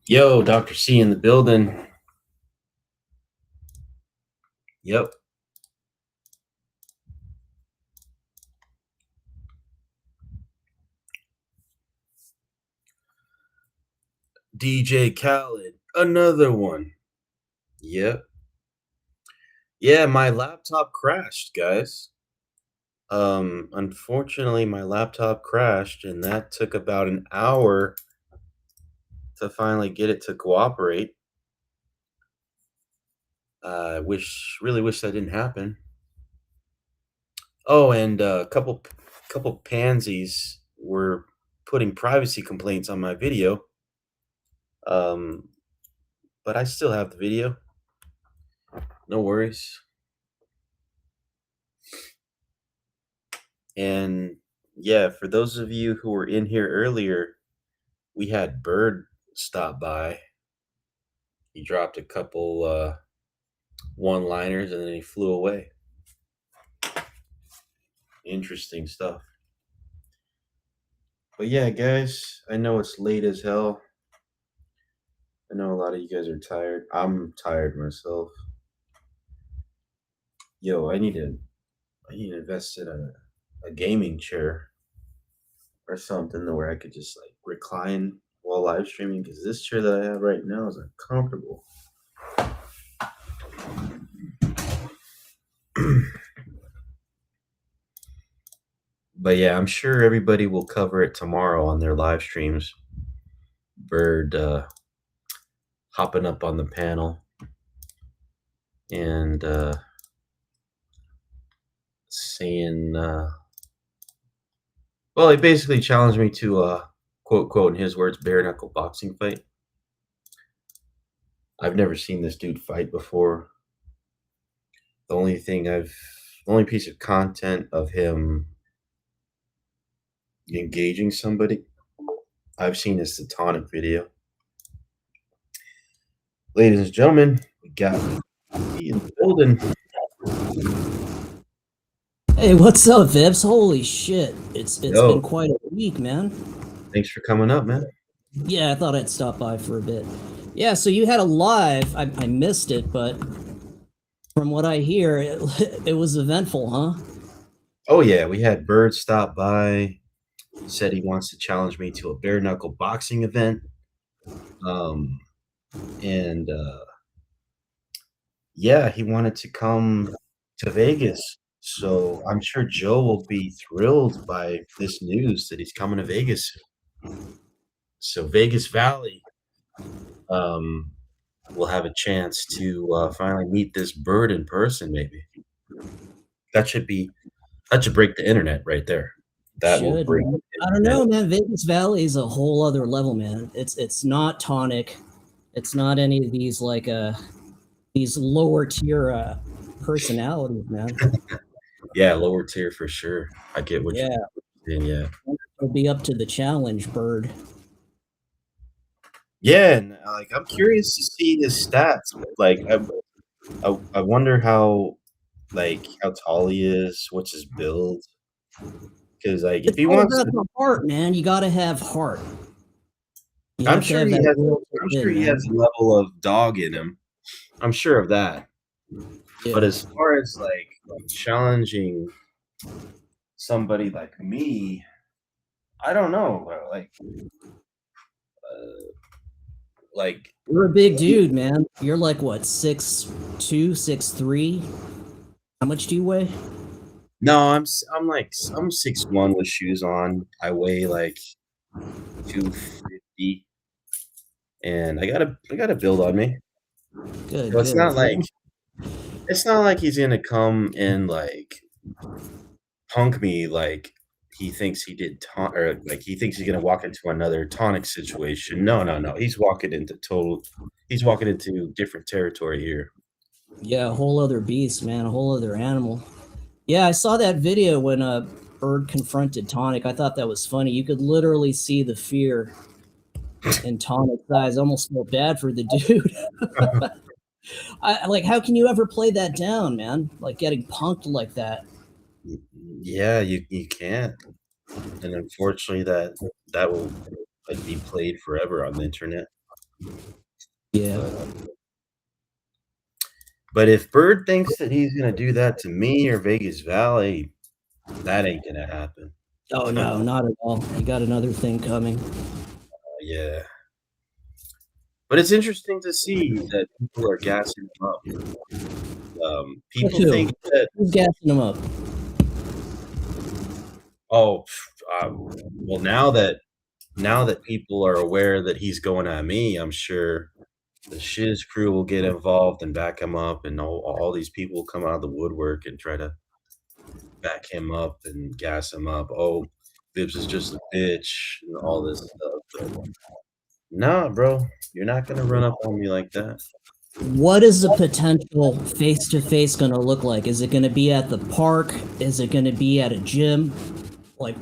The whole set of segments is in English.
Yo, Dr. C in the building. Yep. DJ Khaled, another one. Yep. Yeah, my laptop crashed, guys. Unfortunately, my laptop crashed, and that took about an hour to finally get it to cooperate. Really wish that didn't happen. Oh, and a couple pansies were putting privacy complaints on my video. Um, but I still have the video. No worries. And yeah, for those of you who were in here earlier, we had Bird stop by. He dropped a couple one-liners and then he flew away. Interesting stuff. But yeah, guys, I know it's late as hell. I know a lot of you guys are tired. I'm tired myself. Yo, I need to invest in a gaming chair or something where I could just like recline while live streaming because this chair that I have right now is uncomfortable. But yeah, I'm sure everybody will cover it tomorrow on their live streams. Bird hopping up on the panel and saying, well, he basically challenged me to quote in his words, bare knuckle boxing fight. I've never seen this dude fight before. The only piece of content of him engaging somebody I've seen is the tonic video. Ladies and gentlemen, we got me in the building. Hey, what's up, Vips? Holy shit. It's been quite a week, man. Thanks for coming up, man. Yeah, I thought I'd stop by for a bit. Yeah, so you had a live. I missed it, but from what I hear, it was eventful, huh? Oh yeah, we had Bird stop by. Said he wants to challenge me to a bare knuckle boxing event. And yeah, he wanted to come to Vegas. So I'm sure Joe will be thrilled by this news that he's coming to Vegas. So Vegas Valley will have a chance to finally meet this Bird in person. Maybe that should break the internet right there. That will Should, break. man. I don't know, man. Vegas Valley is a whole other level, man. It's not tonic. It's not any of these like these lower tier personalities, man. Yeah, lower tier for sure. I get what Yeah, you're saying. Yeah. it'll be up to the challenge, Bird. Yeah, and like I'm curious to see his stats. Like I wonder how tall he is, what's his build. Because like if It's he all wants about to, the heart, man. You got to have heart. You I'm have to sure have he that has will I'm to sure win, he man. has a level of dog in him. I'm sure of that. But Yeah. as far as like challenging somebody like me, I don't know, bro. Like You're a big dude, man. You're like what, 6'2", 6'3"? How much do you weigh? no, I'm 6'1" with shoes on. I weigh like 250, and I got a build on me. Good, So good. Yeah. it's not like he's gonna come and like punk me like he thinks he did or like he thinks he's gonna walk into another tonic situation. No, no, no. He's walking into different territory here. Yeah, a whole other beast, man. A whole other animal. Yeah, I saw that video when Bird confronted Tonic. I thought that was funny. You could literally see the fear in Tonic's eyes. I almost felt bad for the dude. I like, how can you ever play that down, man? Like getting punked like that. Yeah, you can't. And unfortunately that will like be played forever on the internet. Yeah. But but if Bird thinks that he's gonna do that to me or Vegas Valley, that ain't gonna happen. Oh no, not at all. You got another thing coming. Yeah. But it's interesting to see that people are gassing him up. Like People who? think that Who's gassing them up? oh, well, now that people are aware that he's going at me, I'm sure the Shiz crew will get involved and back him up, and all these people will come out of the woodwork and try to back him up and gas him up. "Oh, Bibbs is just a bitch," and all this stuff, but nah, bro, you're not gonna run up on me like that. What is the potential face to face going to look like? Is it going to be at the park? Is it going to be at a gym? Like,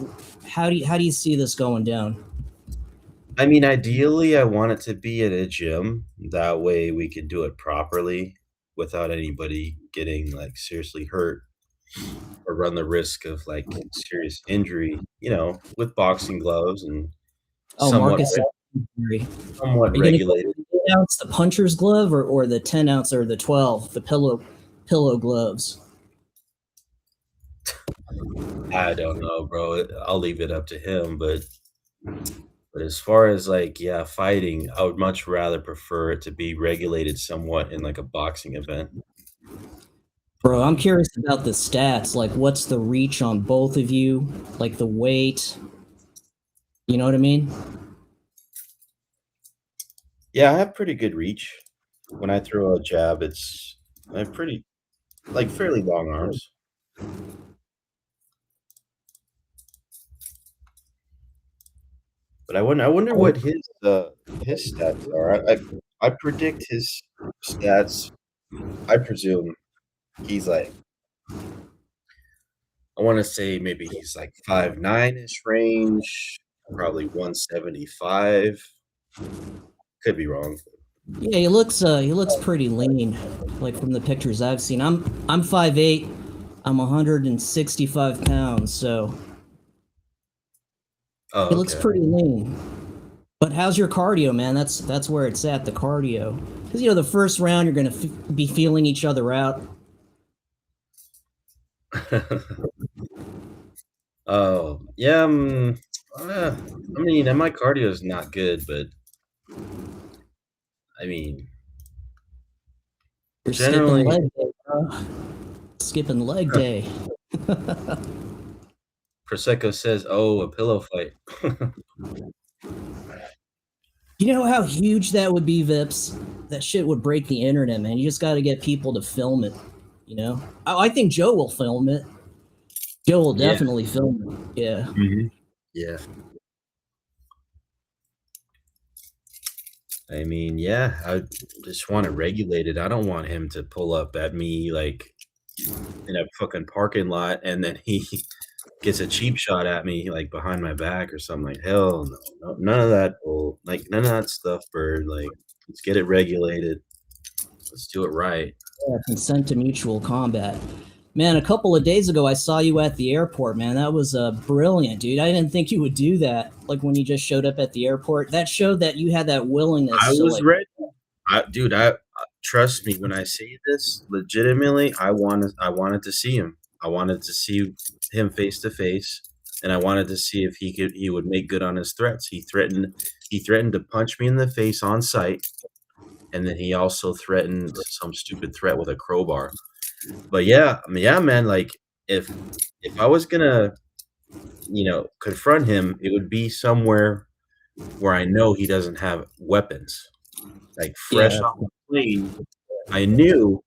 how do you see this going down? I mean, ideally, I want it to be at a gym, that way we can do it properly without anybody getting, like, seriously hurt or run the risk of, like, serious injury, with boxing gloves and Oh, somewhat Marcus, are somewhat you going to go regulated. with the 8 ounce, the puncher's glove, or the 10 ounce or the 12, the pillow gloves? I don't know, bro, I'll leave it up to him, but as far as, like, yeah, fighting, I would much rather prefer it to be regulated somewhat in, like, a boxing event. Bro, I'm curious about the stats. Like, what's the reach on both of you? Like the weight. You know what I mean? Yeah, I have pretty good reach. When I throw a jab, I have pretty like, fairly long arms. But I wonder what his stats are. I predict his stats. I presume he's like I wanna say maybe he's like 5'9" ish range, probably 175. Could be wrong. Yeah, he looks pretty lean, like from the pictures I've seen. I'm 5'8". I'm 165 pounds, so Oh, he looks okay. pretty lean. But how's your cardio, man? That's where it's at, the cardio. Because the first round you're gonna be feeling each other out. Oh, yeah, I mean, and my cardio is not good, but I mean, You're skipping generally leg day, bro. Skipping leg day. Prosecco says, "Oh, a pillow fight." You know how huge that would be, Vips? That shit would break the internet, man. You just got to get people to film it. I think Joe will film it. Joe will Yeah. definitely film it. Yeah. Mhm. Yeah. I mean, yeah, I just want it regulated. I don't want him to pull up at me, like, in a fucking parking lot, and then he gets a cheap shot at me, like, behind my back or something. Like, hell no. None of that none of that stuff, Bird. Like, let's get it regulated. Let's do it right. Yeah, consent to mutual combat. Man, a couple of days ago, I saw you at the airport, man. That was brilliant, dude. I didn't think you would do that. Like when you just showed up at the airport, that showed that you had that I willingness to was like. ready. Dude, trust me when I say this, legitimately, I wanted to see him. I wanted to see him face to face, and I wanted to see if he would make good on his threats. He threatened to punch me in the face on sight, and then he also threatened some stupid threat with a crowbar. But yeah, I mean, yeah, man, like if I was gonna, confront him, it would be somewhere where I know he doesn't have weapons. Like fresh Yeah, off the plane, I knew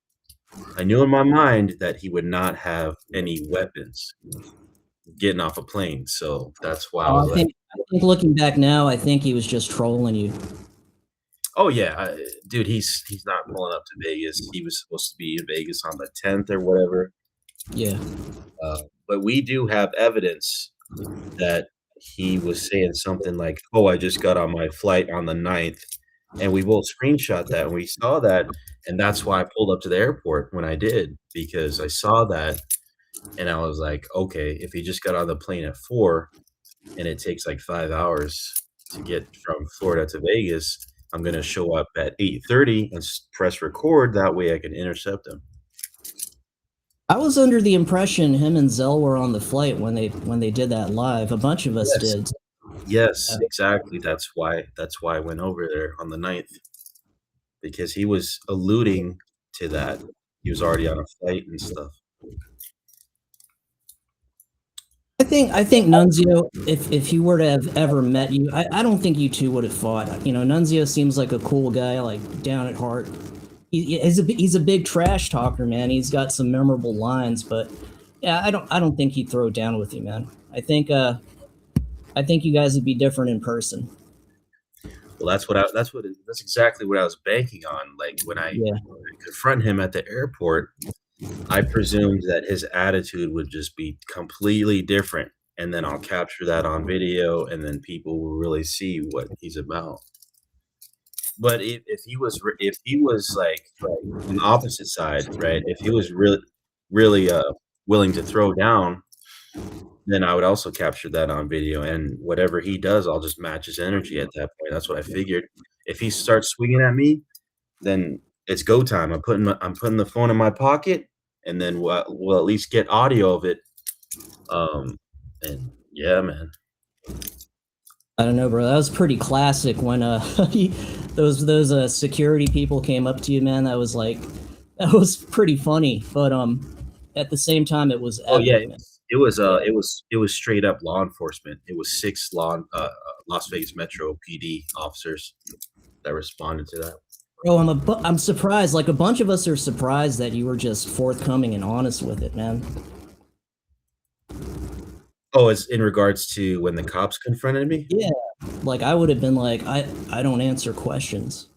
I knew in my mind that he would not have any weapons getting off a plane, so that's why I oh, was I like, think I think looking back now, I think he was just trolling you. "Oh, yeah, dude, he's not pulling up to Vegas. He was supposed to be in Vegas on the 10th or whatever." Yeah. But we do have evidence that he was saying something like, "Oh, I just got on my flight on the 9th," and we both screenshot that, and we saw that, and that's why I pulled up to the airport when I did, because I saw that, and I was like, "Okay, if he just got on the plane at 4 and it takes, like, 5 hours to get from Florida to Vegas, I'm gonna show up at 8:30 and press record. That way, I can intercept him. I was under the impression him and Zell were on the flight when they did that live. A bunch of us Yes, did. yes, exactly. That's why I went over there on the 9th because he was alluding to that. He was already on a flight and stuff. I think Nunzio, if he were to have ever met you, I don't think you two would have fought. You know, Nunzio seems like a cool guy, like down at heart. He's a big trash talker, man. He's got some memorable lines, but yeah, I don't think he'd throw down with you, man. I think you guys would be different in person. Well, that's exactly what I was banking on. Like when I Yeah. confront him at the airport, I presumed that his attitude would just be completely different, and then I'll capture that on video, and then people will really see what he's about. But if he was like on the opposite side, right? If he was really willing to throw down, then I would also capture that on video, and whatever he does, I'll just match his energy at that point. That's what I figured. If he starts swinging at me, then it's go time. I'm putting the phone in my pocket, and then we'll at least get audio of it. And yeah, man. I don't know, bro. That was pretty classic when those security people came up to you, man. That was pretty funny, but at the same time it was Oh yeah, epic, man. Yeah. it was straight up law enforcement. It was 6 Las Vegas Metro PD officers that responded to that. Bro, I'm surprised. Like a bunch of us are surprised that you were just forthcoming and honest with it, man. Oh, it's in regards to when the cops confronted me? Yeah. Like I would have been like, I don't answer questions.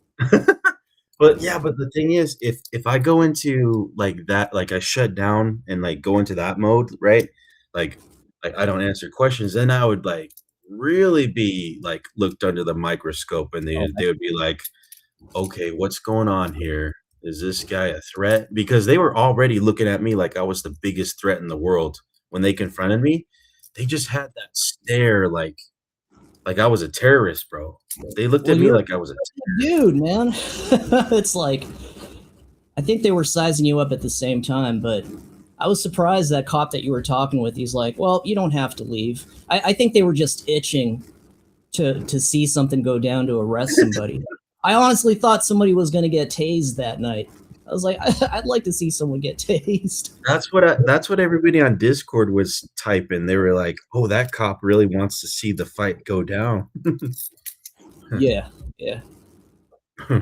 But yeah, but the thing is, if I go into like that, like I shut down and like go into that mode, right? Like like I don't answer questions, then I would like really be like looked under the microscope and Oh, they would be like, okay, what's going on here? Is this guy a threat? Because they were already looking at me like I was the biggest threat in the world when they confronted me. They just had that stare like I was a terrorist, bro. They looked well, at me you're like I was a a dude, man. It's like I think they were sizing you up at the same time, but I was surprised that cop that you were talking with, he's like, well, you don't have to leave. I think they were just itching to see something go down to arrest somebody. I honestly thought somebody was going to get tased that night. I was like, I'd like to see someone get tased. that's what everybody on Discord was typing. They were like, "Oh, that cop really wants to see the fight go down." Yeah, yeah. I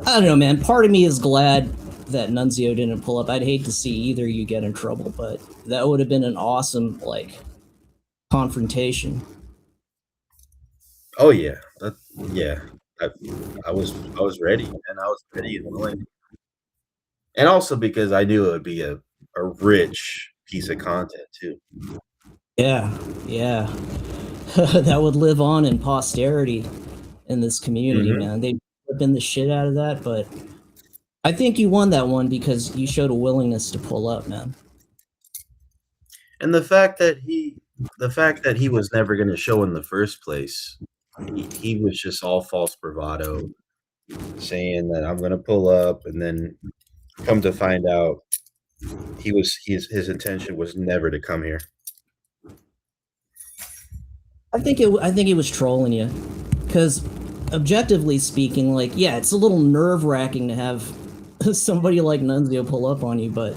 don't know, man. Part of me is glad that Nunzio didn't pull up. I'd hate to see either you get in trouble, but that would have been an awesome like confrontation. Oh yeah, yeah. I, I was ready, and I was ready and willing, and also because I knew it would be a rich piece of content too. Yeah, yeah. That would live on in posterity in this community, Mhm. man. They been the shit out of that, but I think you won that one because you showed a willingness to pull up, man. And the fact that he was never going to show in the first place, he was just all false bravado, saying that I'm going to pull up, and then come to find out his intention was never to come here. I think he was trolling you because objectively speaking, like, yeah, it's a little nerve wracking to have somebody like Nunzio pull up on you, but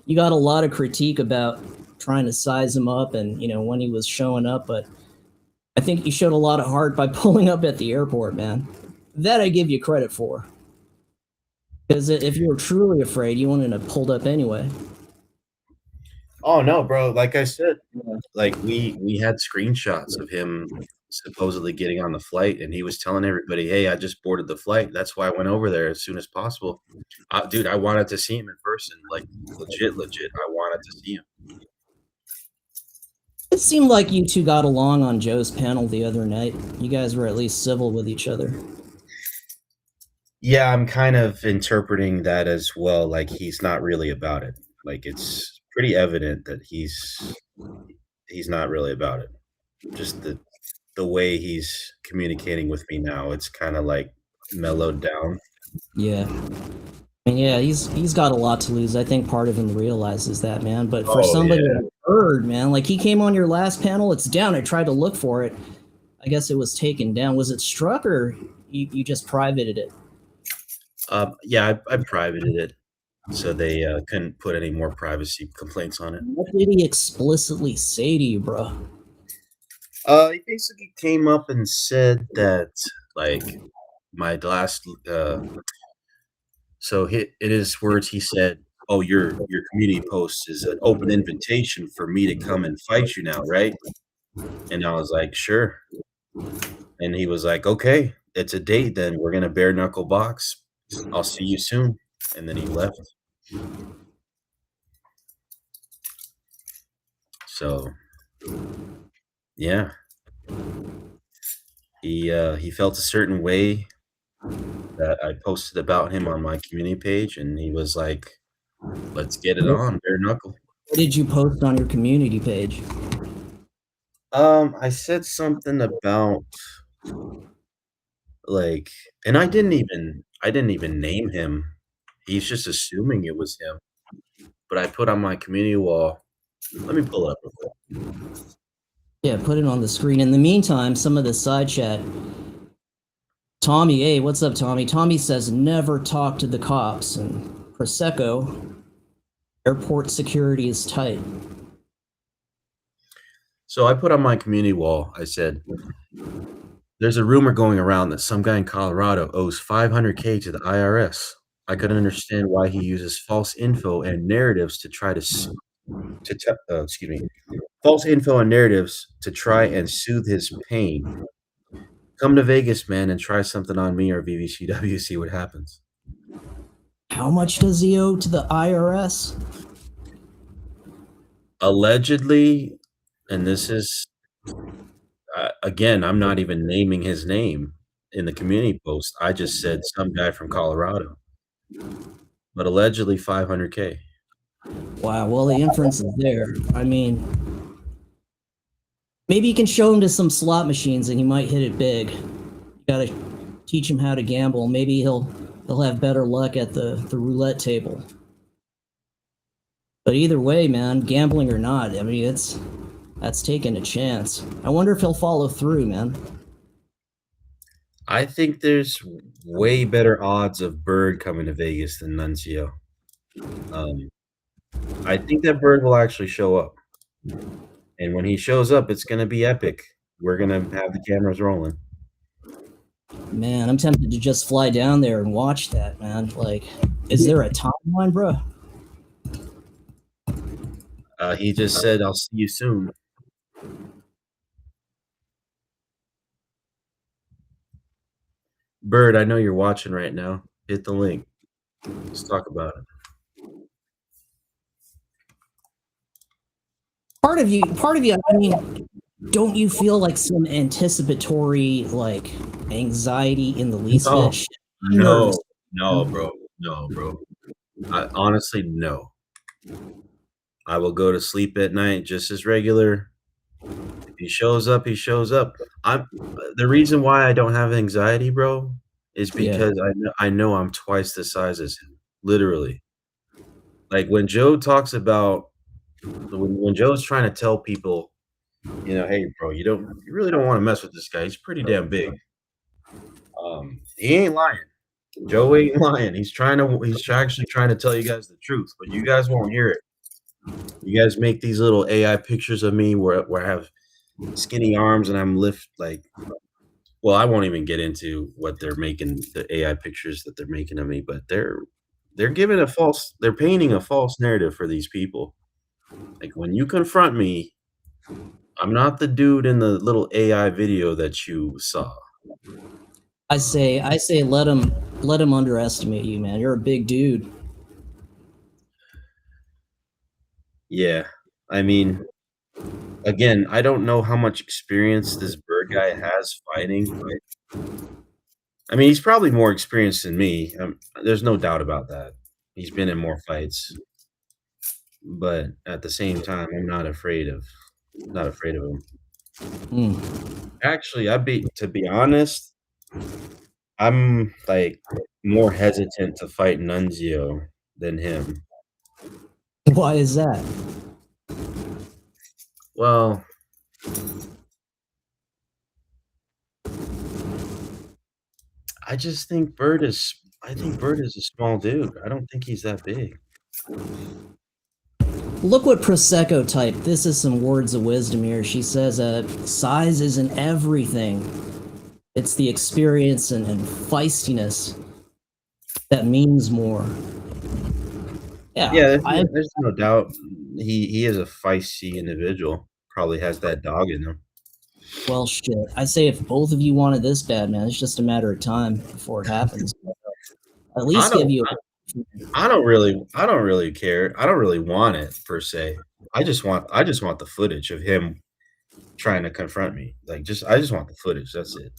you got a lot of critique about trying to size him up and when he was showing up, but I think you showed a lot of heart by pulling up at the airport, man. That I give you credit for. Because if you were truly afraid, you wouldn't have pulled up anyway. Oh no, bro! Like I said, Yeah. like we had screenshots of him supposedly getting on the flight, and he was telling everybody, "Hey, I just boarded the flight. That's why I went over there as soon as possible." Dude, I wanted to see him in person, like legit, legit. I wanted to see him. It seemed like you two got along on Joe's panel the other night. You guys were at least civil with each other. Yeah, I'm kind of interpreting that as well. Like he's not really about it. Like it's pretty evident that he's not really about it. Just the way he's communicating with me now, it's kind of like mellowed down. Yeah. And yeah, he's got a lot to lose. I think part of him realizes that, man. But for Oh somebody yeah. like Bird, man, like he came on your last panel, it's down. I tried to look for it. I guess it was taken down. Was it struck or you just privated it? Yeah, I privated it so they couldn't put any more privacy complaints on it. What did he explicitly say to you, bro? He basically came up and said that like my last so in his words he said, "Oh, your community post is an open invitation for me to come and fight you now, right?" And I was like, "Sure." And he was like, "Okay, it's a date then. We're gonna bare knuckle box. I'll see you soon." And then he left. So yeah, he felt a certain way that I posted about him on my community page, and he was like, "Let's get it What, on, bare knuckle." what did you post on your community page? I said something about like, and I didn't even name him. He's just assuming it was him. But I put on my community wall. Let me pull up real quick. Yeah, put it on the screen. In the meantime, some of the side chat. Tommy, hey, what's up, Tommy? Tommy says never talk to the cops. And Prosecco, airport security is tight. So I put on my community wall. I said, "There's a rumor going around that some guy in Colorado owes 500K to the IRS. I could understand why he uses false info and narratives to try excuse me, false info and narratives to try and soothe his pain. Come to Vegas, man, and try something on me or VVCW, see what happens." How much does he owe to the IRS? Allegedly, and this is again, I'm not even naming his name in the community post. I just said some guy from Colorado, but allegedly 500K. Wow, well, the inference is there. I mean, maybe you can show him to some slot machines and he might hit it big. You gotta teach him how to gamble. Maybe he'll have better luck at the roulette table. But either way, man, gambling or not, I mean, that's taking a chance. I wonder if he'll follow through, man. I think there's way better odds of Bird coming to Vegas than Nuncio. Um, I think that Bird will actually show up, and when he shows up, it's gonna be epic. We're gonna have the cameras rolling. Man, I'm tempted to just fly down there and watch that, man. Like, is there a timeline, bro? He just said, "I'll see you soon." Bird, I know you're watching right now. Hit the link. Let's talk about it. Part of you, I mean, don't you feel like some anticipatory, like, anxiety in the least No, bit? I'm nervous. no, bro. No, bro. Honestly, no. I will go to sleep at night just as regular. If he shows up, he shows up. I'm the reason why I don't have anxiety, bro, is Yeah, because I know I'm twice the size as him, literally. Like when Joe talks about when Joe's trying to tell people, "Hey, bro, you really don't want to mess with this guy. He's pretty damn big." He ain't lying. Joe ain't lying. He's actually trying to tell you guys the truth, but you guys won't hear it. You guys make these little AI pictures of me where I have skinny arms and I'm well, I won't even get into what they're making the AI pictures that they're making of me, but they're painting a false narrative for these people. Like when you confront me, I'm not the dude in the little AI video that you saw. I say, let him underestimate you, man. You're a big dude. Yeah. I mean, again, I don't know how much experience this Bird guy has fighting, but I mean, he's probably more experienced than me. There's no doubt about that. He's been in more fights, but at the same time, I'm not afraid of him. Mm. Actually, to be honest, I'm like more hesitant to fight Nunzio than him. Why is that? Well, I just think Bird is. I think Bird is a small dude. I don't think he's that big. Look what Prosecco typed. This is some words of wisdom here. She says, size isn't everything. It's the experience and feistiness that means more. Yeah, Yeah, there's no doubt he is a feisty individual. Probably has that dog in him. well, shit. I say if both of you wanted this bad, man, it's just a matter of time before it happens. At I least give don't. you. I don't really care. I don't really want it per se. I just want the footage of him trying to confront me. I just want the footage. That's it.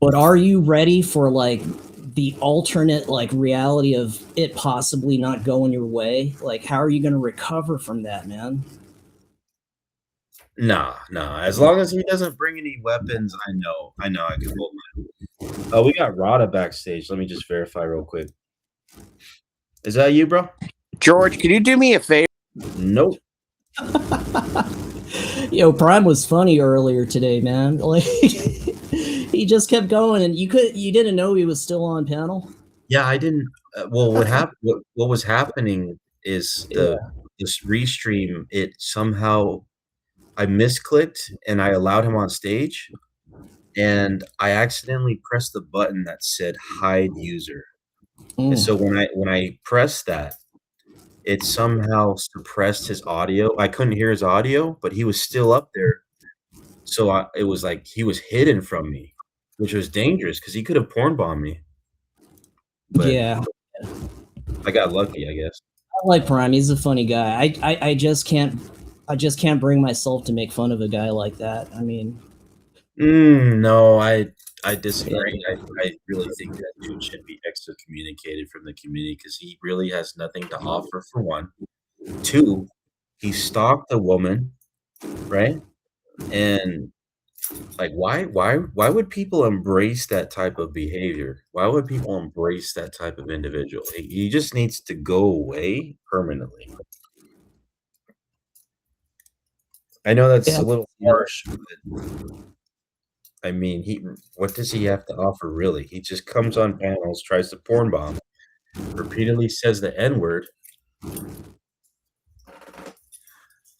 But are you ready for like the alternate like reality of it possibly not going your way? Like, how are you going to recover from that, man? Nah, nah. As long as he doesn't bring any weapons, I know I can hold mine. Oh, we got Rada backstage. Let me just verify real quick. Is that you, bro? George, can you do me a favor? Nope. Yo, Prime was funny earlier today, man. Like he just kept going, and you didn't know he was still on panel. Yeah, I didn't. Well, what happened? What was happening is this restream. It somehow I misclicked and I allowed him on stage, and I accidentally pressed the button that said hide user. And so when I pressed that, it somehow suppressed his audio. I couldn't hear his audio, but he was still up there. So it was like he was hidden from me, which was dangerous because he could have porn bombed me. But Yeah, I got lucky, I guess. I like Prime. He's a funny guy. I just can't bring myself to make fun of a guy like that. I mean, No, I disagree. I really think that dude should be excommunicated from the community because he really has nothing to offer, for one. Two, he stalked a woman, right? And like, why would people embrace that type of behavior? Why would people embrace that type of individual? He just needs to go away permanently. I know that's yeah, a little harsh, but I mean, what does he have to offer really? He just comes on panels, tries to porn bomb, repeatedly says the N-word,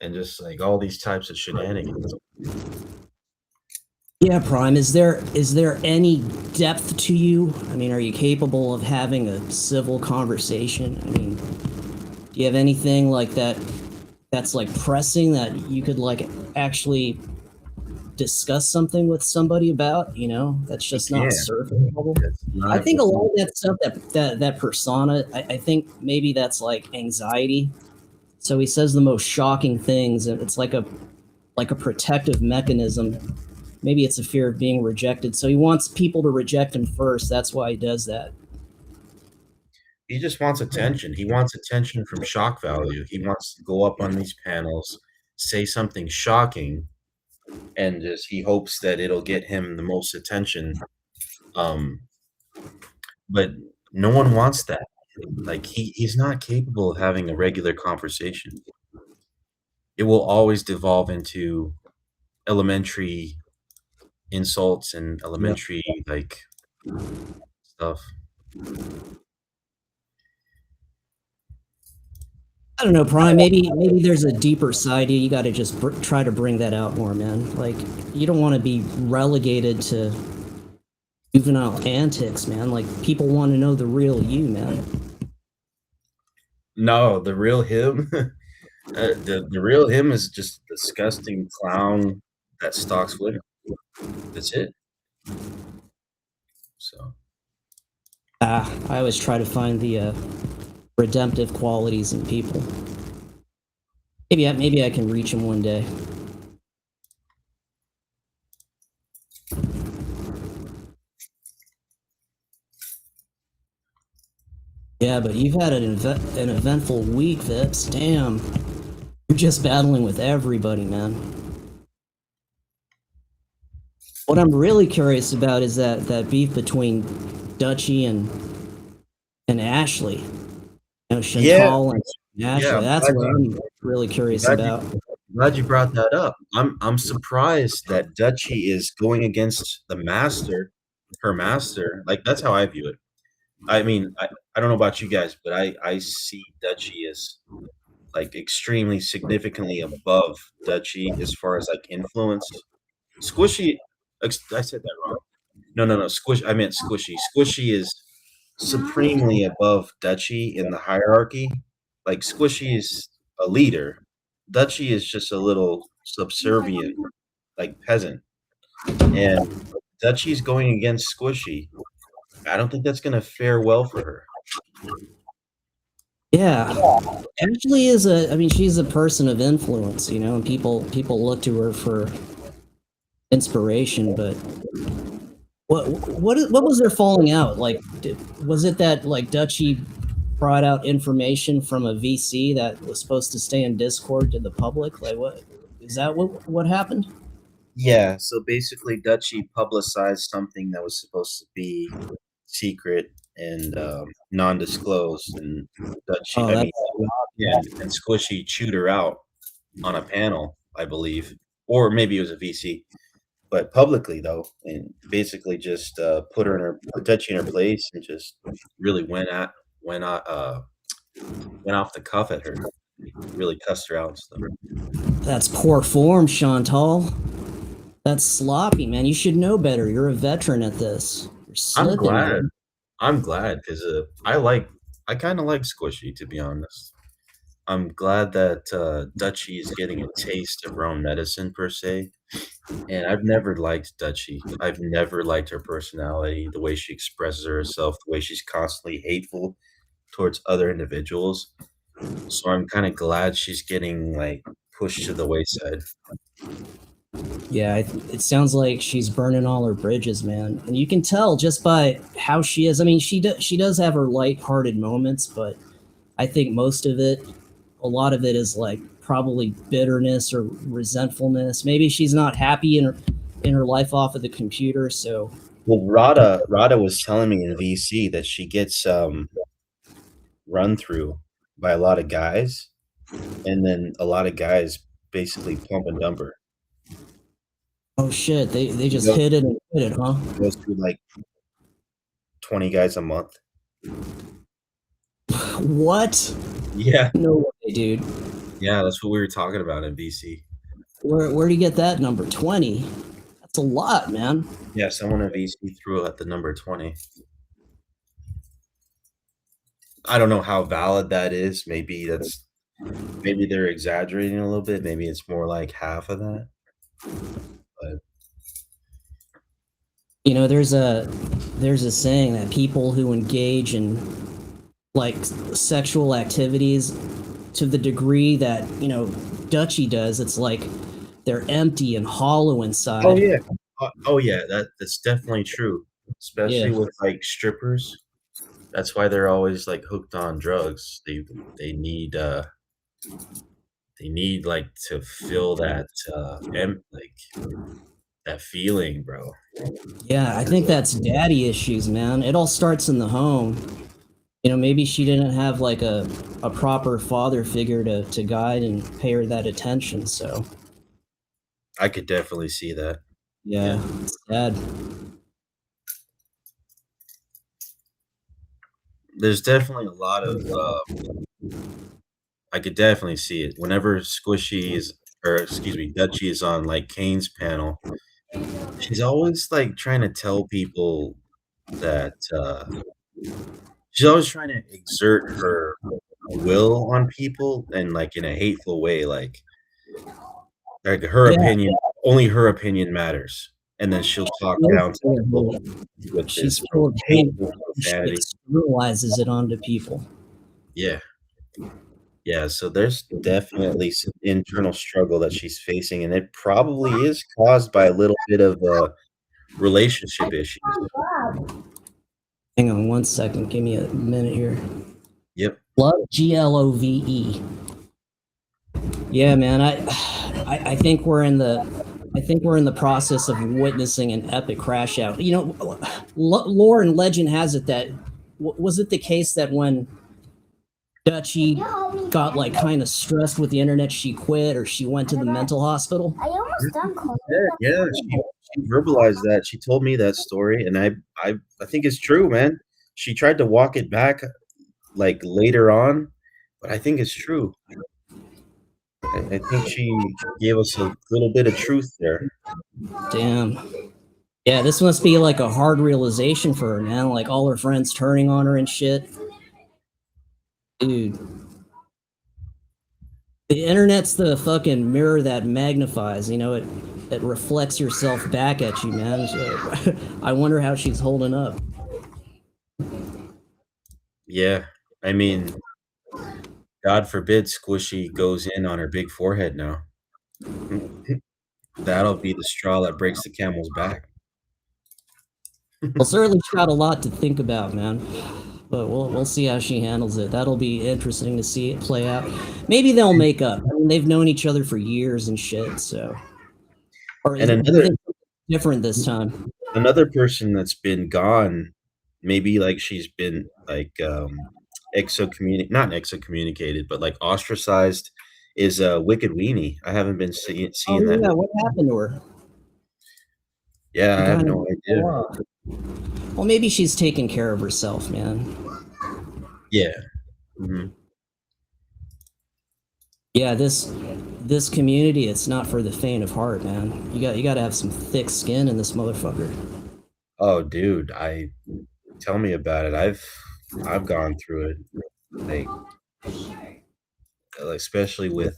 and just like all these types of shenanigans. yeah, Prime. Is there any depth to you? I mean, are you capable of having a civil conversation? I mean, do you have anything like that that's like pressing that you could like actually discuss something with somebody about? You know, that's just not surface level. I think a lot of that stuff that persona, I think maybe that's like anxiety. So he says the most shocking things, and it's like a protective mechanism. Maybe it's a fear of being rejected. So he wants people to reject him first. That's why he does that. He just wants attention. He wants attention from shock value. He wants to go up on these panels, say something shocking, and just he hopes that it'll get him the most attention. But no one wants that. Like he's not capable of having a regular conversation. It will always devolve into elementary insults and elementary like stuff. I don't know, Prime. Maybe there's a deeper side to you. You got to just try to bring that out more, man. Like you don't want to be relegated to juvenile antics, man. Like people want to know the real you, man. No, the real him, the real him is just a disgusting clown that stalks women. That's it. So I always try to find the redemptive qualities in people. Maybe I can reach him one day. Yeah, but you've had an eventful week, Vips. Damn. You're just battling with everybody, man. What I'm really curious about is that beef between Dutchie and Ashley. You know, Yeah, Chantal and yeah. Ashley. That's what I'm really I'm curious glad you about. glad you brought that up. I'm surprised that Dutchie is going against the master, her master. Like that's how I view it. I mean, I don't know about you guys, but I see Dutchie as like extremely significantly above Dutchie as far as like influence. Squishy, I said that wrong. No, no, no. Squish. I meant Squishy. Squishy is supremely above Dutchie in the hierarchy. Like Squishy is a leader. Dutchie is just a little subservient, like peasant. And Dutchie's going against Squishy. I don't think that's going to fare well for her. Yeah. Ashley is I mean, she's a person of influence, you know, and people look to her for inspiration, but what was their falling out? Like, was it that like Dutchie brought out information from a VC that was supposed to stay in Discord to the public? Like, what is that? What happened? Yeah, so basically, Dutchie publicized something that was supposed to be secret and non-disclosed, and Dutchie, Oh, I that's mean, yeah, and Squishy chewed her out on a panel, I believe, or maybe it was a VC, but publicly though, and basically just put Dutchie in her place, and just really went at, went off the cuff at her, really cussed her out and stuff. that's poor form, Chantal. That's sloppy, man. You should know better. You're a veteran at this. You're I'm slipping, glad. man. I'm glad because I kind of like Squishy to be honest. I'm glad that Dutchie is getting a taste of her own medicine per se. And I've never liked Dutchie. I've never liked her personality, the way she expresses herself, the way she's constantly hateful towards other individuals. So I'm kind of glad she's getting like pushed to the wayside. Yeah, it sounds like she's burning all her bridges, man. And you can tell just by how she is. I mean, she does have her light-hearted moments, but I think most of it, a lot of it is like probably bitterness or resentfulness. Maybe she's not happy in her life off of the computer, so Well, Rada was telling me in VC that she gets run through by a lot of guys, and then a lot of guys basically pump and dump her. oh shit, they She just goes, hit it and hit it, huh? goes through like 20 guys a month. What? Yeah, No way, dude. yeah, that's what we were talking about in VC. Where do you get that number? 20? That's a lot, man. Yeah, someone in VC threw at the number 20. I don't know how valid that is. Maybe they're exaggerating a little bit. Maybe it's more like half of that. But You know, there's a saying that people who engage in like sexual activities to the degree that, you know, Dutchie does, it's like they're empty and hollow oh inside. yeah, oh yeah, that's definitely true. Yeah. Especially with like strippers. That's why they're always like hooked on drugs. They need they need like to feel that like that feeling, bro. Yeah, I think that's daddy issues, man. It all starts in the home. You know, maybe she didn't have like a proper father figure to guide and pay her that attention, so I could definitely see that. yeah, Yeah. it's sad. There's definitely a lot of I could definitely see it. Whenever Squishy is or excuse me, Dutchie is on like Kane's panel, she's always like trying to tell people that she's always trying to exert her will on people and like in a hateful way, like her Yeah, opinion only her opinion matters. And then she'll talk down to people with she's this full of hate. hateful She profanity. externalizes it onto people. Yeah. Yeah, so there's definitely some internal struggle that she's facing, and it probably is caused by a little bit of, relationship issues. Hang on one second. Give me a minute here. Yep. Love, Glove. Yeah, man. I think we're in the I think we're in the process of witnessing an epic crash out. You know, lore and legend has it that was it the case that when Dutchie got like kind of stressed with the internet, she quit or she went to the mental hospital? I almost done calling. Yeah, she verbalized that. She told me that story, and I think it's true, man. She tried to walk it back like later on, but I think it's true. I think she gave us a little bit of truth there. Damn. Yeah, this must be like a hard realization for her, man. Like all her friends turning on her and shit. Dude. The internet's the fucking mirror that magnifies, you know, it reflects yourself back at you, man. So, I wonder how she's holding up. Yeah, I mean, God forbid Squishy goes in on her big forehead now. That'll be the straw that breaks the camel's back. Well, certainly she's got a lot to think about, man. But we'll see how she handles it. That'll be interesting to see it play out. Maybe they'll make up. I mean, they've known each other for years and shit. So, or And do you think different this time? another person that's been gone, maybe like she's been like not excommunicated, but like ostracized, is Wicked Weenie. I haven't been seeing Oh that. yeah, what happened to her? Yeah, I have kinda- no idea. Well, maybe she's taking care of herself, man. Yeah. Mhm. Yeah, this community, it's not for the faint of heart, man. You got to have some thick skin in this motherfucker. Oh, dude, tell me about it. I've gone through it, like especially with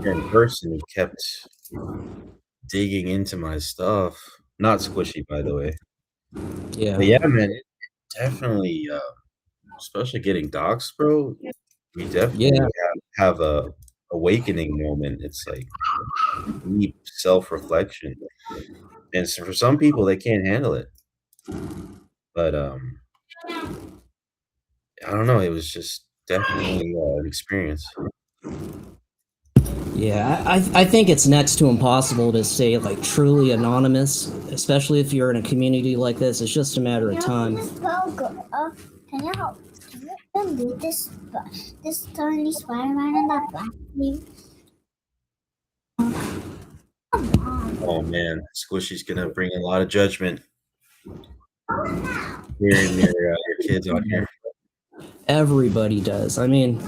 in person. Who kept digging into my stuff. Not Squishy, by the way. Yeah. But yeah, man, it definitely, especially getting doxxed, bro. We definitely have a awakening moment. It's like deep self-reflection, and so for some people, they can't handle it. But I don't know. It was just definitely an experience. Yeah, I think it's next to impossible to stay like truly anonymous, especially if you're in a community like this. It's just a matter of time. Can you help? Can you do this tiny Spider-Man in that black thing? Oh man, Squishy's gonna bring a lot of judgment. Hearing your kids on here. Everybody does. I mean,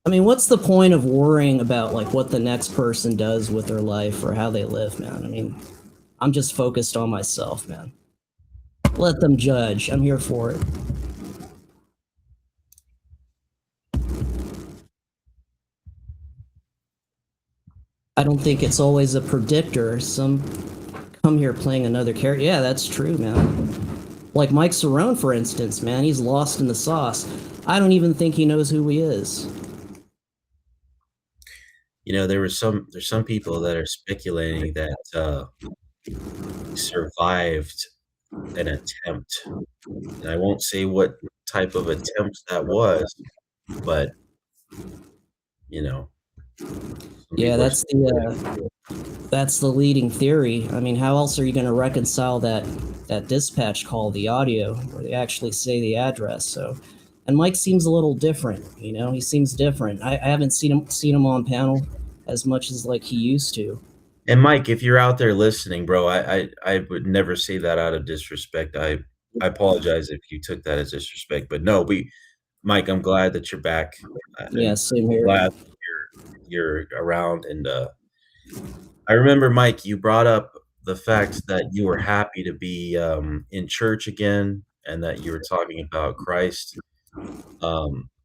what's the point of worrying about like what the next person does with their life or how they live, man? I mean, I'm just focused on myself, man. Let them judge. I'm here for it. I don't think it's always a predictor. Some come here playing another character. Yeah, that's true, man. Like Mike Cerrone, for instance, man, he's lost in the sauce. I don't even think he knows who he is. You know, there's some people that are speculating that he survived an attempt, and I won't say what type of attempt that was, but you know. Yeah, that's the leading theory. I mean, how else are you going to reconcile that dispatch call, the audio, where they actually say the address? So, and Mike seems a little different. You know, he seems different. I haven't seen him on panel as much as like he used to. And Mike, if you're out there listening, bro, I would never say that out of disrespect. I apologize if you took that as disrespect, but no, Mike, I'm glad that you're back. Yeah, same here. Glad you're around, and I remember, Mike, you brought up the fact that you were happy to be in church again, and that you were talking about Christ.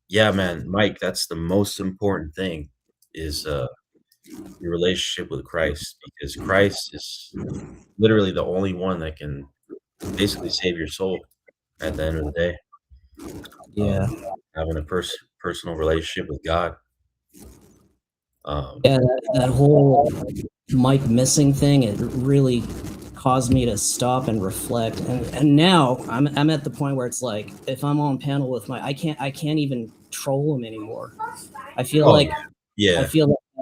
Yeah, man, Mike, that's the most important thing is your relationship with Christ, because Christ is literally the only one that can basically save your soul at the end of the day. Yeah. Having a personal relationship with God. Yeah, that whole Mike missing thing, it really caused me to stop and reflect. And now I'm at the point where it's like, if I'm on panel with I can't even troll him anymore. I feel like yeah. I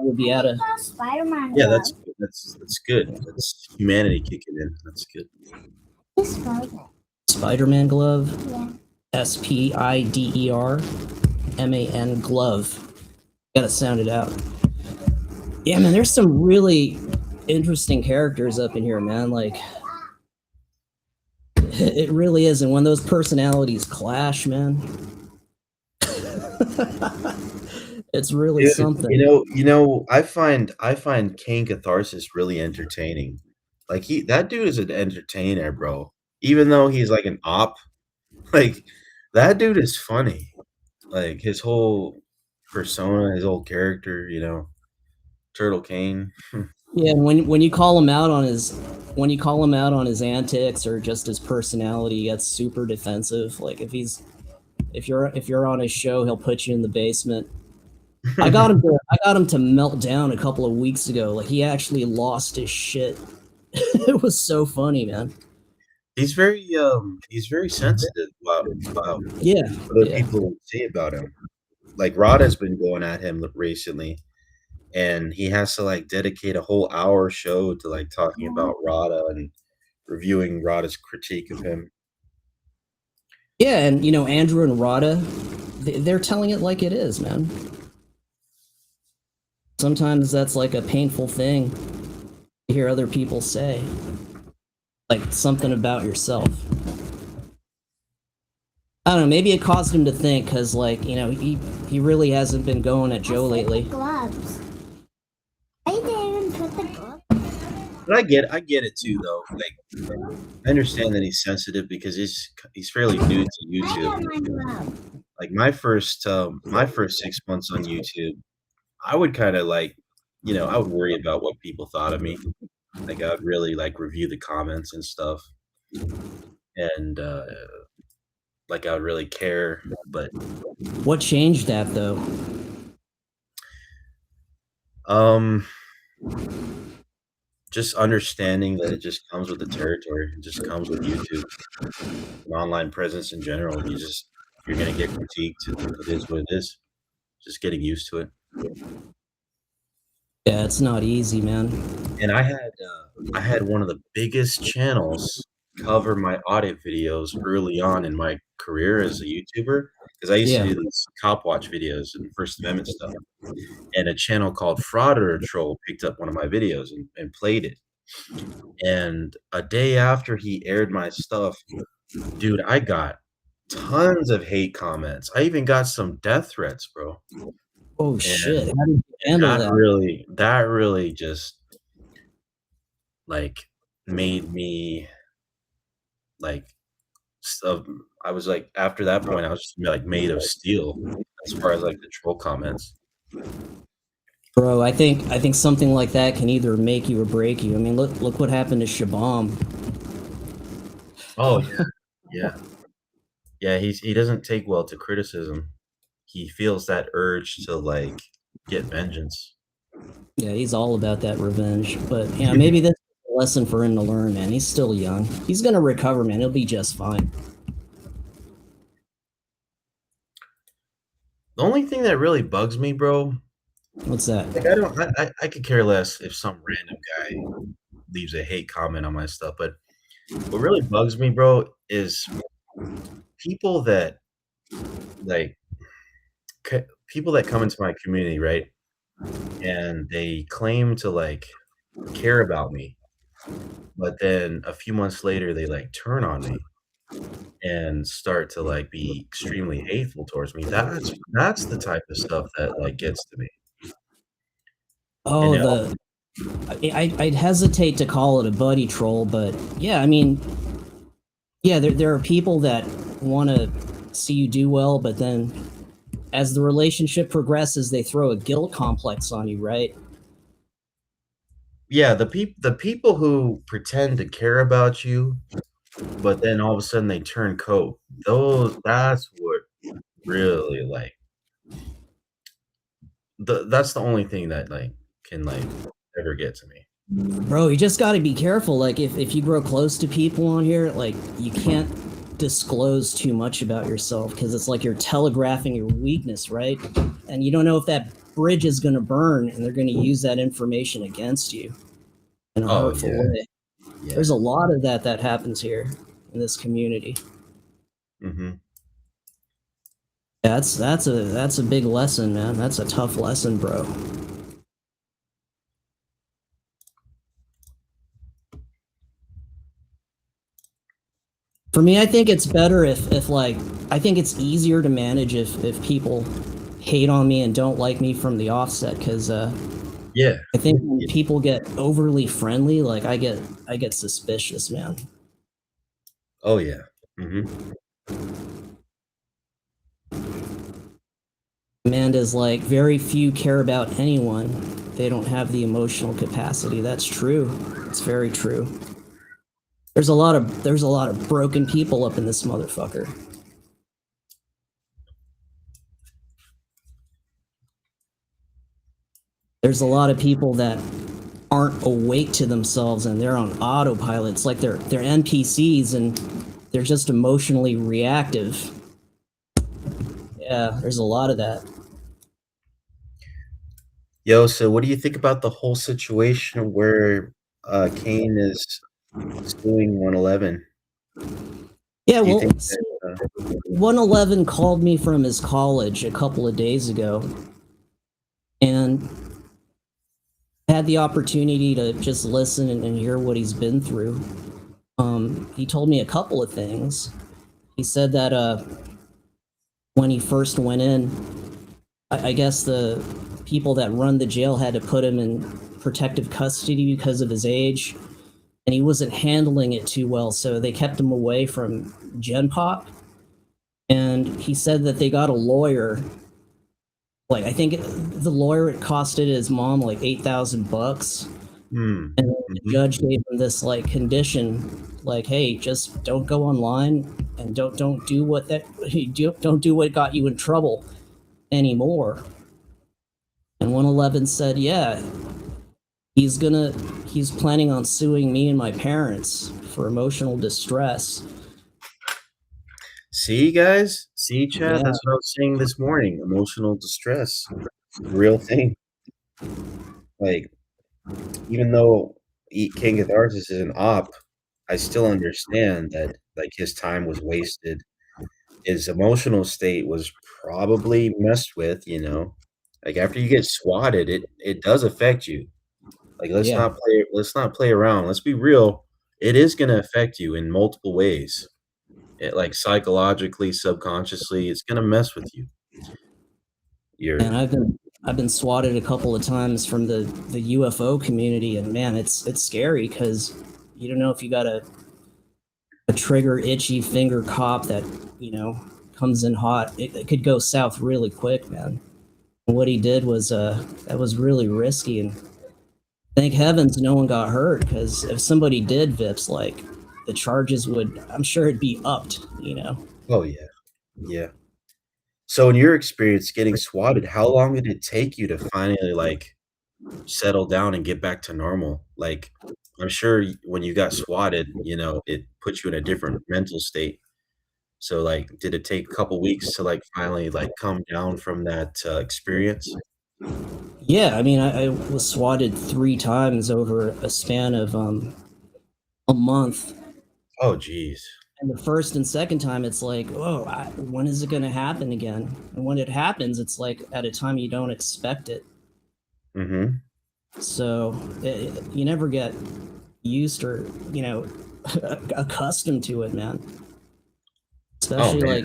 would be out of. Spider-Man Yeah, glove. that's good. That's humanity kicking in. That's good. This Spider-Man. Spider-Man glove. Yeah. SPIDERMAN glove. Gotta sound it out. Yeah, man, there's some really interesting characters up in here, man. Like, it really is. And when those personalities clash, man, it's really Dude, something. I find Kane Catharsis really entertaining. Like that dude is an entertainer, bro. Even though he's like an op, like that dude is funny. Like his whole persona, his whole character, Turtle Kane. Yeah, and when you call him out on his antics or just his personality, he gets super defensive. Like if you're on his show, he'll put you in the basement. I got him to melt down a couple of weeks ago. Like he actually lost his shit. It was so funny, man. He's very sensitive about Yeah, what other yeah. people say about him. Like Rada's been going at him recently, and he has to like dedicate a whole hour show to like talking about Rada and reviewing Rada's critique of him. Yeah, and Andrew and Rada, they're telling it like it is, man. Sometimes that's like a painful thing to hear other people say. Like something about yourself. I don't know, maybe it caused him to think, because like, he really hasn't been going at Joe lately. Gloves. I didn't even put the glove. But I get it too, though. Like I understand that he's sensitive because he's fairly new to I have YouTube. my glove. Like my first 6 months on YouTube, I would kind of like, I would worry about what people thought of me. Like I would really like review the comments and stuff, and like I would really care. But What changed that though? just understanding that it just comes with the territory. It just comes with YouTube, an online presence in general. You're gonna get critiqued. It is what it is. Just getting used to it. Yeah, it's not easy, man. And I had one of the biggest channels cover my audit videos early on in my career as a YouTuber, because I used to do these cop watch videos and First Amendment stuff. And a channel called Frauder Troll picked up one of my videos and played it. And a day after he aired my stuff, dude, I got tons of hate comments. I even got some death threats, bro. Oh shit! How did you handle that? That really just like made me like I was like, after that point I was just like made of steel as far as like the troll comments. Bro, I think something like that can either make you or break you. I mean, look what happened to Shabam. Oh yeah. He doesn't take well to criticism. He feels that urge to like get vengeance. Yeah, he's all about that revenge. But maybe that's a lesson for him to learn, man. He's still young. He's gonna recover, man. He'll be just fine. The only thing that really bugs me, bro. What's that? Like I could care less if some random guy leaves a hate comment on my stuff, but what really bugs me, bro, is people that like people that come into my community, right? And they claim to like care about me, but then a few months later they like turn on me and start to like be extremely hateful towards me. That's the type of stuff that like gets to me. Oh, I'd hesitate to call it a buddy troll, but yeah, I mean, yeah, there are people that want to see you do well, but then as the relationship progresses, they throw a guilt complex on you, right? Yeah, the people who pretend to care about you, but then all of a sudden they turn coat. That's what really like that's the only thing that like can like ever get to me. Bro, you just got to be careful. Like if you grow close to people on here, like you can't disclose too much about yourself because it's like you're telegraphing your weakness, right? And you don't know if that bridge is going to burn and they're going to use that information against you in a Oh, hurtful yeah. way. Yeah. There's a lot of that happens here in this community. Mm-hmm. That's a big lesson, man. That's a tough lesson, bro. For me, I think it's better if like I think it's easier to manage if people hate on me and don't like me from the offset because Yeah. I think when people get overly friendly, like I get suspicious, man. Oh, yeah. Mm-hmm. Amanda's like very few care about anyone. They don't have the emotional capacity. That's true. It's very true. There's a lot of broken people up in this motherfucker. There's a lot of people that aren't awake to themselves and they're on autopilot. It's like they're NPCs and they're just emotionally reactive. Yeah, there's a lot of that. Yo, so what do you think about the whole situation where Kane is suing 111? Yeah, Do you well, think that 111 called me from his college a couple of days ago and had the opportunity to just listen and hear what he's been through. He told me a couple of things. He said that when he first went in, I guess the people that run the jail had to put him in protective custody because of his age, and he wasn't handling it too well, so they kept him away from Gen Pop. And he said that they got a lawyer. Like I think the lawyer it costed his mom like $8,000, and then the judge gave him this like condition, like, hey, just don't go online and don't do don't do what got you in trouble anymore. And 111 said, yeah, he's planning on suing me and my parents for emotional distress. See, guys? See, Chad? Yeah. That's what I was saying this morning. Emotional distress. Real thing. Like, even though King Catharsis is an op, I still understand that, like, his time was wasted. His emotional state was probably messed with, you know? Like, after you get swatted, it does affect you. Like, let's Yeah. not play around. Let's be real. It is gonna affect you in multiple ways. It, like, psychologically, subconsciously, it's gonna mess with you. And I've been swatted a couple of times from the UFO community, and man, it's scary because you don't know if you got a trigger itchy finger cop that comes in hot. It could go south really quick, man. And what he did was that was really risky, and thank heavens no one got hurt, because if somebody did, Vips, like the charges would, I'm sure it'd be upped, Oh, yeah. Yeah. So in your experience getting swatted, how long did it take you to finally, like, settle down and get back to normal? Like, I'm sure when you got swatted, it put you in a different mental state. So, like, did it take a couple weeks to, like, finally, like, come down from that, experience? Yeah, I mean, I was swatted 3 times over a span of a month. Oh, geez. And the first and second time, it's like, oh, when is it going to happen again? And when it happens, it's like at a time you don't expect it. Mhm. So you never get used or accustomed to it, man. Especially man.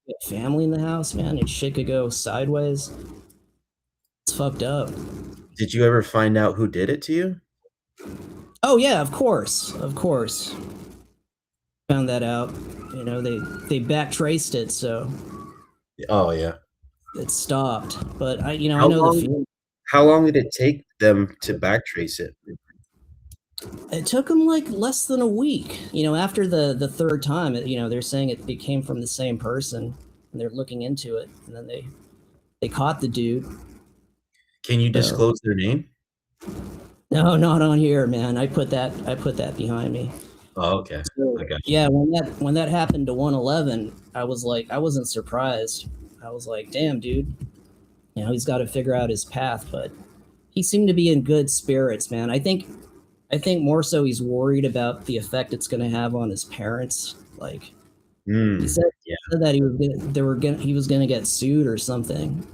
like family in the house, man. And shit could go sideways. It's fucked up. Did you ever find out who did it to you? Oh yeah, of course. Found that out. They back traced it, so Oh, yeah. it stopped. But I How know the long feeling. how long did it take them to backtrace it? It took them like less than a week. After the third time, they're saying it came from the same person, and they're looking into it, and then they caught the dude. Can you So, disclose their name? no, not on here, man. I put that behind me. Oh, okay. So, I got you. yeah, when that happened to 111, I was like, I wasn't surprised. I was like, damn, dude, he's got to figure out his path. But he seemed to be in good spirits, man. I think more so he's worried about the effect it's going to have on his parents. Like he Mm, said, yeah, that he was going to get sued or something.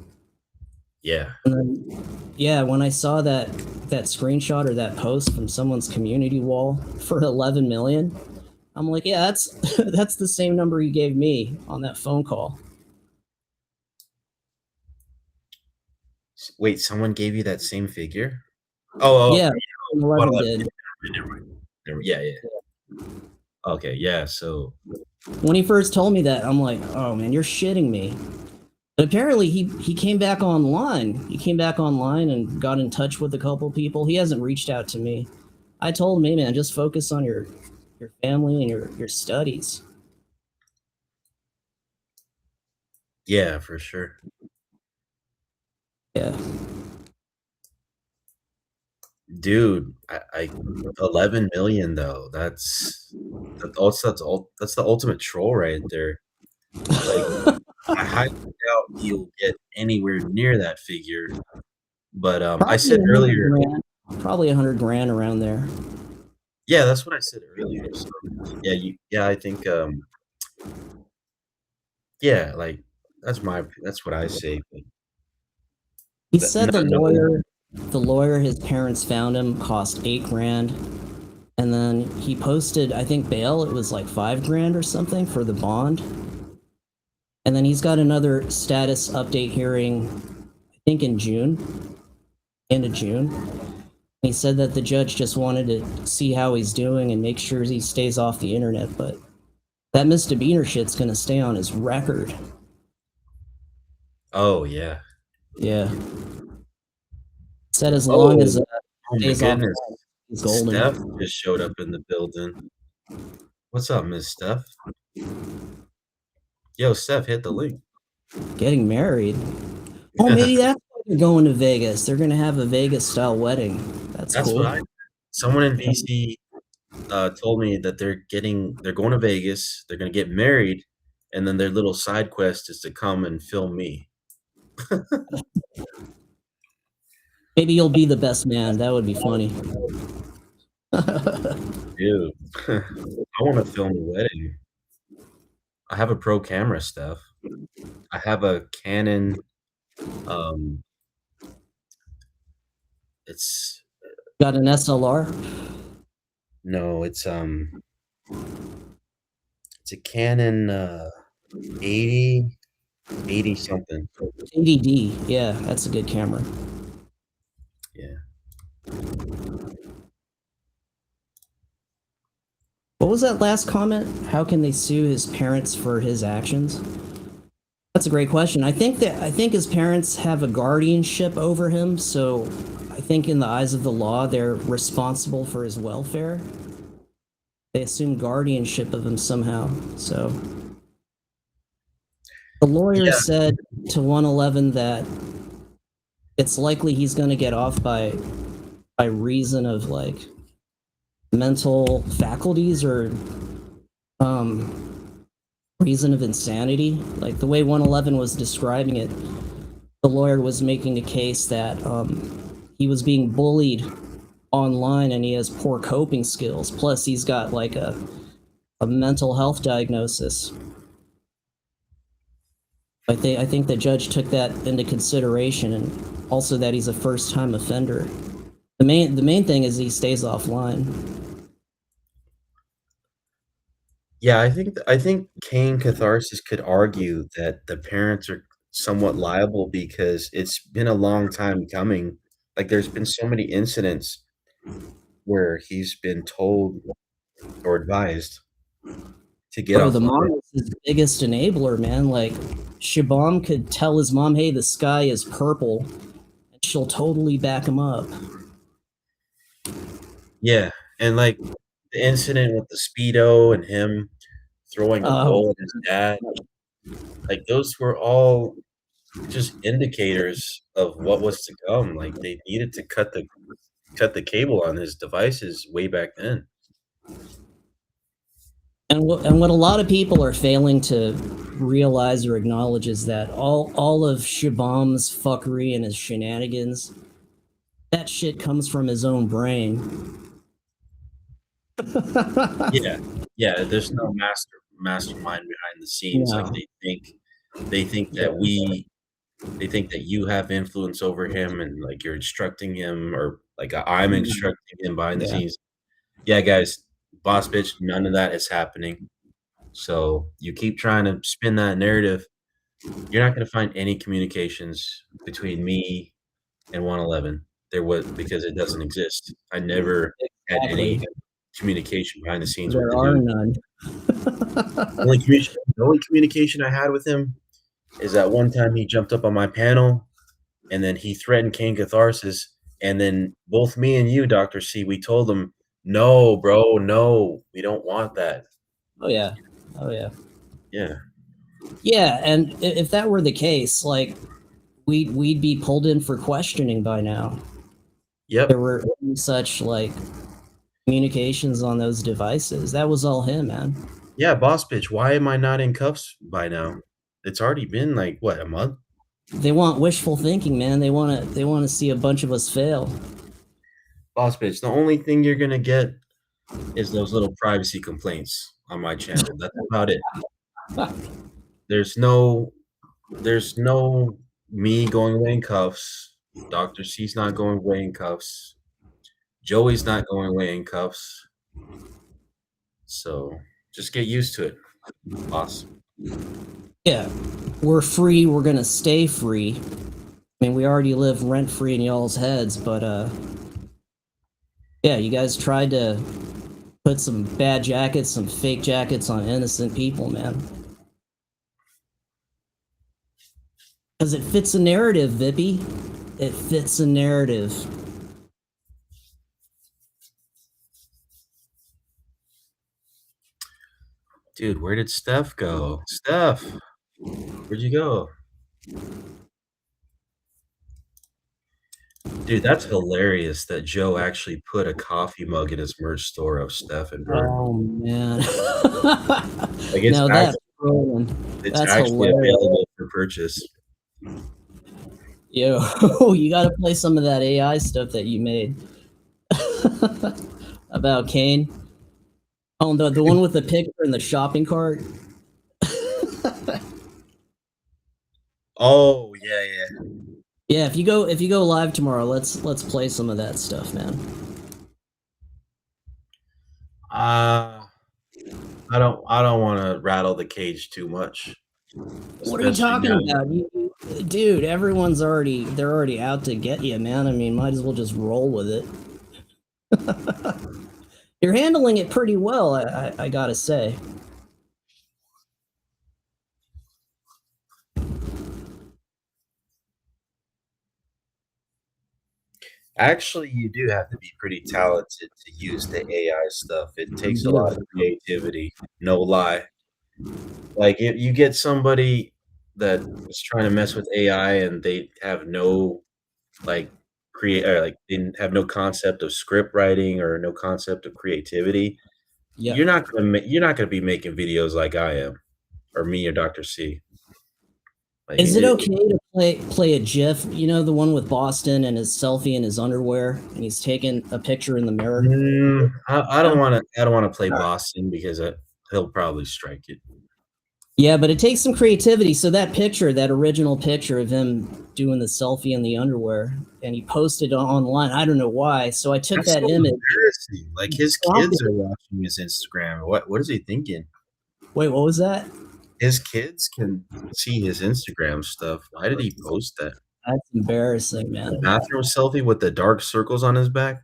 yeah. And then, yeah, when I saw that screenshot or that post from someone's community wall for 11 million, I'm like, yeah, that's that's the same number you gave me on that phone call. Wait, someone gave you that same figure? Oh, Yeah, okay. 11 111. did. Never mind. Yeah, yeah. Okay, yeah. So, When he first told me that, I'm like, oh man, you're shitting me. But apparently he came back online. He came back online and got in touch with a couple people. He hasn't reached out to me. I told him, hey man, just focus on your family and your studies. yeah, for sure. Yeah. Dude, I 11 million though. That's the ultimate troll right there. Like, I highly doubt he'll get anywhere near that figure. But I Probably said 100 earlier, grand. Probably 100 grand around there. yeah, that's what I said earlier. So, yeah, I think yeah, like that's what I say. But He said not knowing, the lawyer his parents found him cost 8 grand, and then he posted, I think bail. It was like 5 grand or something for the bond, and then he's got another status update hearing, I think in June, end of June. He said that the judge just wanted to see how he's doing and make sure he stays off the internet, but that misdemeanor shit's gonna stay on his record. oh yeah. Yeah. Said as long as Oh, oh my stays off, goodness. he's Steph golden. just showed up in the building. What's up, Miss Steph? Yo, Steph, hit the link. Getting married. Oh, maybe that's why they're going to Vegas. They're gonna have a Vegas style wedding. That's That's cool. what I someone in VC told me that they're going to Vegas, they're gonna get married, and then their little side quest is to come and film me. Maybe you'll be the best man. That would be funny. Dude, I wanna film a wedding. I have a pro camera, Steph. I have a Canon, um, it's Got an SLR, no, it's a Canon, 80 80 something. ADD. Yeah, that's a good camera. Yeah. What was that last comment? How can they sue his parents for his actions? That's a great question. I think his parents have a guardianship over him, so I think in the eyes of the law, they're responsible for his welfare. They assume guardianship of him somehow. So the lawyer Yeah, said to 111 that it's likely he's going to get off by reason of like mental faculties or reason of insanity. Like the way 111 was describing it, the lawyer was making a case that he was being bullied online and he has poor coping skills. Plus, he's got like a mental health diagnosis. I think the judge took that into consideration, and also that he's a first time offender. The main thing is he stays offline. yeah, I think Kane Catharsis could argue that the parents are somewhat liable because it's been a long time coming. Like, there's been so many incidents where he's been told or advised to get Bro, the offline. mom is his biggest enabler, man. Like, Shabam could tell his mom, hey, the sky is purple, and she'll totally back him up. Yeah, and, like, the incident with the Speedo and him throwing a Oh, bowl at his dad, like, those were all just indicators of what was to come. Like, they needed to cut the cable on his devices way back then. And what a lot of people are failing to realize or acknowledge is that all of Shabam's fuckery and his shenanigans, that shit comes from his own brain. Yeah, yeah. There's no mastermind behind the scenes. Like No. they think that they think that you have influence over him, and like you're instructing him, or like I'm instructing him behind the Yeah. scenes. Yeah, guys, boss bitch, none of that is happening. So you keep trying to spin that narrative. You're not going to find any communications between me and 111. There was, because it doesn't exist. I never had any Exactly. communication behind the scenes with There the are dude. none. The only communication I had with him is that one time he jumped up on my panel and then he threatened Kane Catharsis. And then both me and you, Dr. C, we told him, no, bro, no, we don't want that. Oh yeah. Oh yeah. Yeah. Yeah, and if that were the case, like we'd be pulled in for questioning by now. Yep. There were such like communications on those devices. That was all him, man. Yeah, boss bitch, why am I not in cuffs by now? It's already been like what, a month? They want wishful thinking, man. They want to see a bunch of us fail. Boss bitch, the only thing you're gonna get is those little privacy complaints on my channel. That's about it. There's no me going away in cuffs. Dr. C's not going away in cuffs. Joey's not going away in cuffs. So just get used to it, boss. Yeah, we're free. We're gonna stay free. I mean, we already live rent free in y'all's heads, but yeah, you guys tried to put some bad jackets, some fake jackets on innocent people, man. Because it fits a narrative, Vippy. It fits a narrative. Dude, where did Steph go? Steph, where'd you go? Dude, that's hilarious that Joe actually put a coffee mug in his merch store of Steph and Bird. Oh man. Like it's Now that's trolling. it's That's actually hilarious. available for purchase. Yo, you gotta play some of that AI stuff that you made. About Kane. Oh, the one with the picture in the shopping cart. Oh, yeah, yeah. Yeah, if you go live tomorrow, let's play some of that stuff, man. I don't wanna rattle the cage too much. What are you talking about? Dude, they're already out to get you, man. I mean, might as well just roll with it. You're handling it pretty well, I gotta say. Actually, you do have to be pretty talented to use the AI stuff. It takes a lot of creativity, no lie. Like, if you get somebody that is trying to mess with AI and they have no, like, they have no concept of script writing or no concept of creativity, Yeah. you're not gonna be making videos like I am, or me or Dr. C. Like, Is it okay to play a GIF? You know, the one with Boston and his selfie in his underwear, and he's taking a picture in the mirror. I don't wanna play Boston because he'll probably strike it. Yeah, but it takes some creativity. So that picture, that original picture of him doing the selfie in the underwear, and he posted it online. I don't know why. So I took That's that so image. embarrassing. Like, his kids are watching his Instagram. What is he thinking? Wait, what was that? His kids can see his Instagram stuff. Why did he post that? That's embarrassing, man. The bathroom selfie with the dark circles on his back?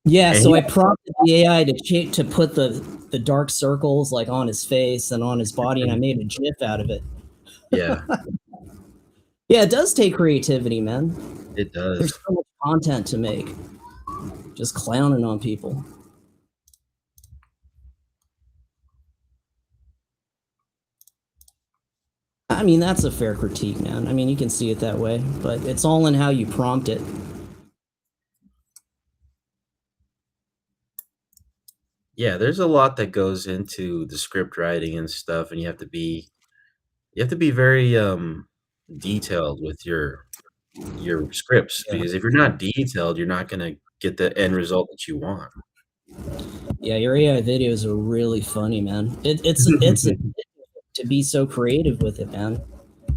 Yeah, And so he- I prompted the AI to put the dark circles like on his face and on his body, and I made a GIF out of it. Yeah, Yeah, it does take creativity, man. it There's does. so much content to make. Just clowning on people. I mean, that's a fair critique, man. I mean, you can see it that way, but it's all in how you prompt it. Yeah, there's a lot that goes into the script writing and stuff, and you have to be very, detailed with your scripts, Yeah. because if you're not detailed, you're not gonna get the end result that you want. Yeah, your AI videos are really funny, man. It's to be so creative with it, man.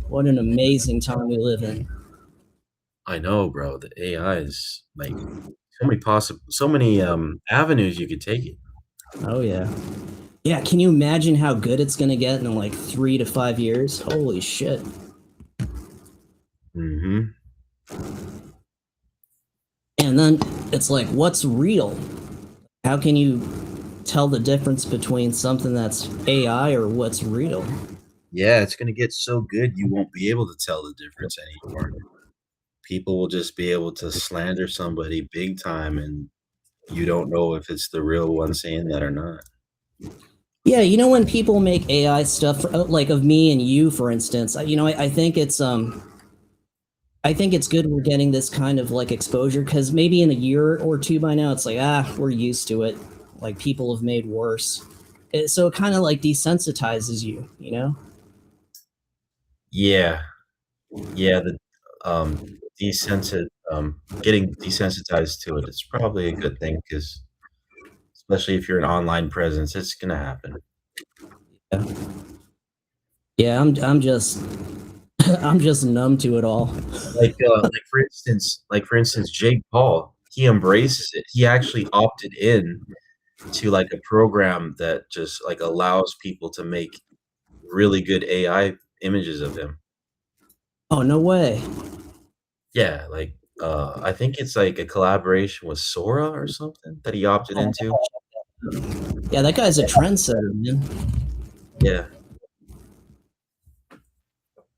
What an amazing time we live in. I know, bro, the AI is, like, so many, avenues you could take it. Oh yeah. Yeah, can you imagine how good it's gonna get in like 3 to 5 years? Holy shit. Mhm. And then it's like, what's real? How can you tell the difference between something that's AI or what's real? Yeah, it's gonna get so good you won't be able to tell the difference anymore. People will just be able to slander somebody big time, and you don't know if it's the real one saying that or not. Yeah, you know when people make AI stuff like of me and you, for instance, I think it's good we're getting this kind of like exposure because maybe in a year or two by now it's like we're used to it. Like people have made worse, so it kind of like desensitizes you, you know? Yeah. Yeah, the, getting desensitized to it, it's probably a good thing, because especially if you're an online presence, it's gonna happen. Yeah, yeah, I'm just I'm just numb to it all. Like for instance, Jake Paul, he embraces it. He actually opted in to, like, a program that just, like, allows people to make really good AI images of him. Oh no way. Yeah, like, I think it's, like, a collaboration with Sora or something that he opted Oh, into. yeah, that guy's a trendsetter, man. Yeah.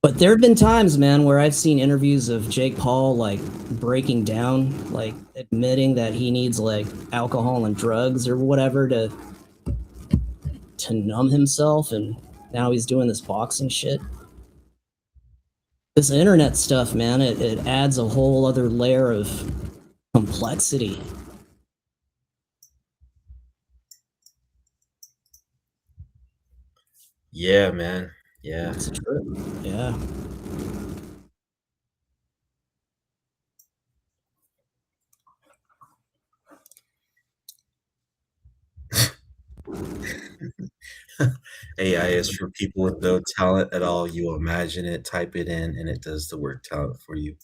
But there have been times, man, where I've seen interviews of Jake Paul like breaking down, like admitting that he needs like alcohol and drugs or whatever to numb himself, and now he's doing this boxing shit. This internet stuff, man, it adds a whole other layer of complexity. Yeah, man. Yeah. It's true. Yeah. AI is for people with no talent at all. You imagine it, type it in, and it does the work talent for you.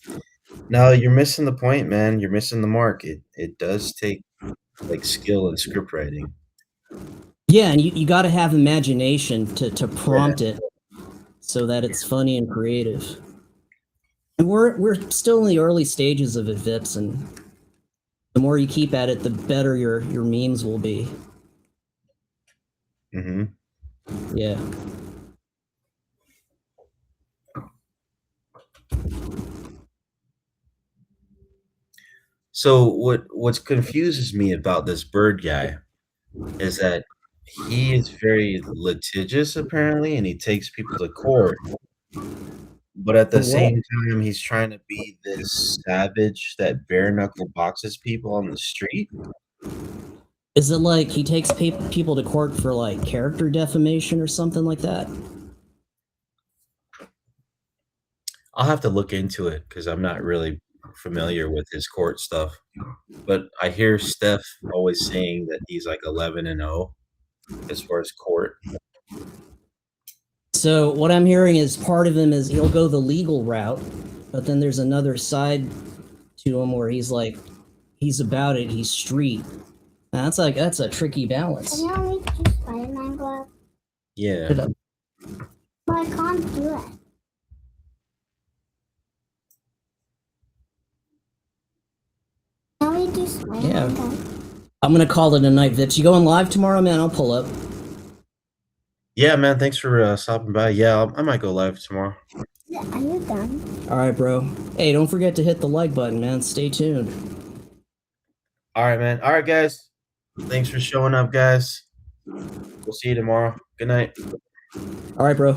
No, you're missing the point, man. You're missing the mark. It does take, like, skill in script writing. Yeah, and you got to have imagination to Yeah. prompt it so that it's funny and creative. And we're still in the early stages of it, Vips, and the more you keep at it, the better your memes will be. Mhm. Yeah. So what confuses me about this bird guy is that he is very litigious apparently, and he takes people to court, but at For the what? same time, he's trying to be this savage that bare knuckle boxes people on the street. Is it like he takes people to court for like character defamation or something like that? I'll have to look into it because I'm not really familiar with his court stuff, but I hear Steph always saying that he's like 11-0 as far as court. So what I'm hearing is part of him is he'll go the legal route, but then there's another side to him where he's like he's about it, he's street. And that's a tricky balance. Can you only do Spider-Man glove? Yeah. But I can't do it. Can we do Spider-Man Yeah. glove? I'm gonna call it a night, Vips. You going live tomorrow, man? I'll pull up. Yeah, man, thanks for, stopping by. Yeah, I might go live tomorrow. Yeah, are you done? All right, bro. Hey, don't forget to hit the like button, man. Stay tuned. Alright, man. Alright, guys. Thanks for showing up, guys. We'll see you tomorrow. Good night. All right, bro.